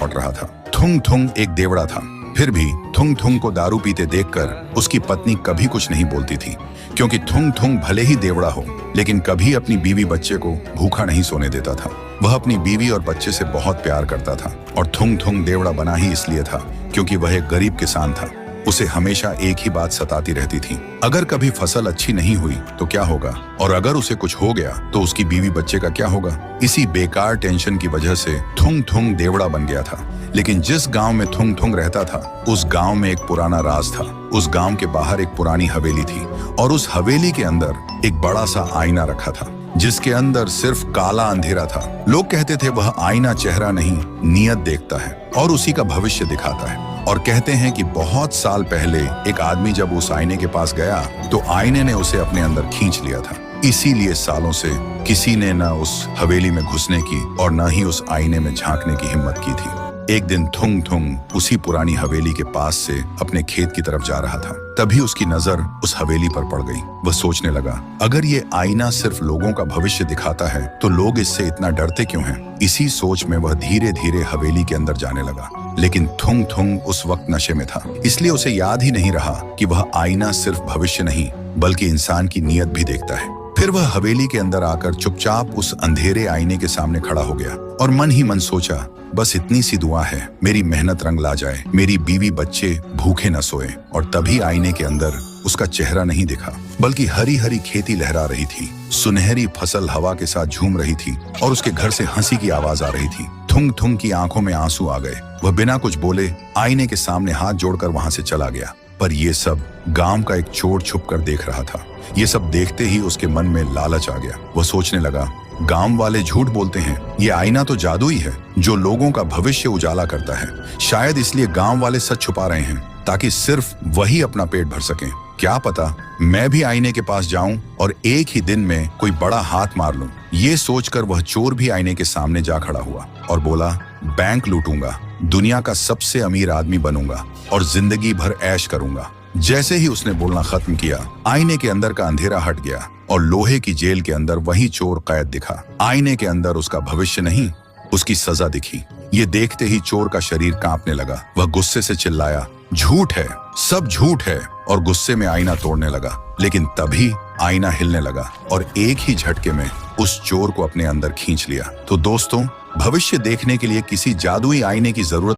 लौट रहा था। थुंग थुंग एक देवड़ा था, फिर भी थुंग थुंग को दारू पीते देखकर उसकी पत्नी कभी कुछ नहीं बोलती थी, क्योंकि थुंग थुंग भले ही देवड़ा हो लेकिन कभी अपनी बीवी बच्चे को भूखा नहीं सोने देता था। वह अपनी बीवी और बच्चे से बहुत प्यार करता था और थुंग थुंग देवड़ा बना ही इसलिए था क्योंकि वह एक गरीब किसान था। उसे हमेशा एक ही बात सताती रहती थी, अगर कभी फसल अच्छी नहीं हुई तो क्या होगा, और अगर उसे कुछ हो गया तो उसकी बीवी बच्चे का क्या होगा। इसी बेकार टेंशन की वजह से थुंग थुंग देवड़ा बन गया था। लेकिन जिस गांव में थुंग थुंग रहता था उस गांव में एक पुराना राज था। उस गांव के बाहर एक पुरानी हवेली थी और उस हवेली के अंदर एक बड़ा सा आईना रखा था जिसके अंदर सिर्फ काला अंधेरा था। लोग कहते थे वह आईना चेहरा नहीं नियत देखता है और उसी का भविष्य दिखाता है। और कहते हैं कि बहुत साल पहले एक आदमी जब उस आईने के पास गया तो आईने ने उसे अपने अंदर खींच लिया था। इसीलिए सालों से किसी ने न उस हवेली में घुसने की और न ही उस आईने में झांकने की हिम्मत की थी। एक दिन थुंग थुंग उसी पुरानी हवेली के पास से अपने खेत की तरफ जा रहा था, तभी उसकी नजर उस हवेली पर पड़ गई। वह सोचने लगा, अगर ये आईना सिर्फ लोगों का भविष्य दिखाता है तो लोग इससे इतना डरते क्यों हैं? इसी सोच में वह धीरे धीरे हवेली के अंदर जाने लगा। लेकिन थुंग थुंग उस वक्त नशे में था, इसलिए उसे याद ही नहीं रहा कि वह आईना सिर्फ भविष्य नहीं बल्कि इंसान की नीयत भी देखता है। फिर वह हवेली के अंदर आकर चुपचाप उस अंधेरे आईने के सामने खड़ा हो गया और मन ही मन सोचा, बस इतनी सी दुआ है, मेरी मेहनत रंग ला जाए, मेरी बीवी बच्चे भूखे न सोए। और तभी आईने के अंदर उसका चेहरा नहीं दिखा बल्कि हरी हरी खेती लहरा रही थी, सुनहरी फसल हवा के साथ झूम रही थी और उसके घर से हंसी की आवाज आ रही थी। थुंग थुंग की आंखों में आंसू आ गए। वह बिना कुछ बोले आईने के सामने हाथ जोड़कर वहां से चला गया। पर यह सब गांव का एक चोर छुप कर देख रहा था। ये सब देखते ही उसके मन में लालच आ गया। वह सोचने लगा, गांव वाले झूठ बोलते हैं, ये आईना तो जादुई है जो लोगों का भविष्य उजाला करता है। शायद इसलिए गांव वाले सच छुपा रहे हैं ताकि सिर्फ वही अपना पेट भर सकें। क्या पता मैं भी आईने के पास जाऊं और एक ही दिन में कोई बड़ा हाथ मार लूं। ये सोचकर वह चोर भी आईने के सामने जा खड़ा हुआ और बोला, बैंक लूटूंगा, दुनिया का सबसे अमीर आदमी बनूंगा और जिंदगी भर ऐश करूंगा। जैसे ही उसने बोलना खत्म किया, आईने के अंदर का अंधेरा हट गया और लोहे की जेल के अंदर वही चोर कैद दिखा। आईने के अंदर उसका भविष्य नहीं, उसकी सजा दिखी। ये देखते ही चोर का शरीर कांपने लगा। वह गुस्से से चिल्लाया, झूठ है, सब झूठ है, और गुस्से में आईना तोड़ने लगा। लेकिन तभी आईना हिलने लगा और एक ही झटके में उस चोर को अपने अंदर खींच लिया। तो दोस्तों, भविष्य देखने के लिए किसी जादुई आईने की जरूरत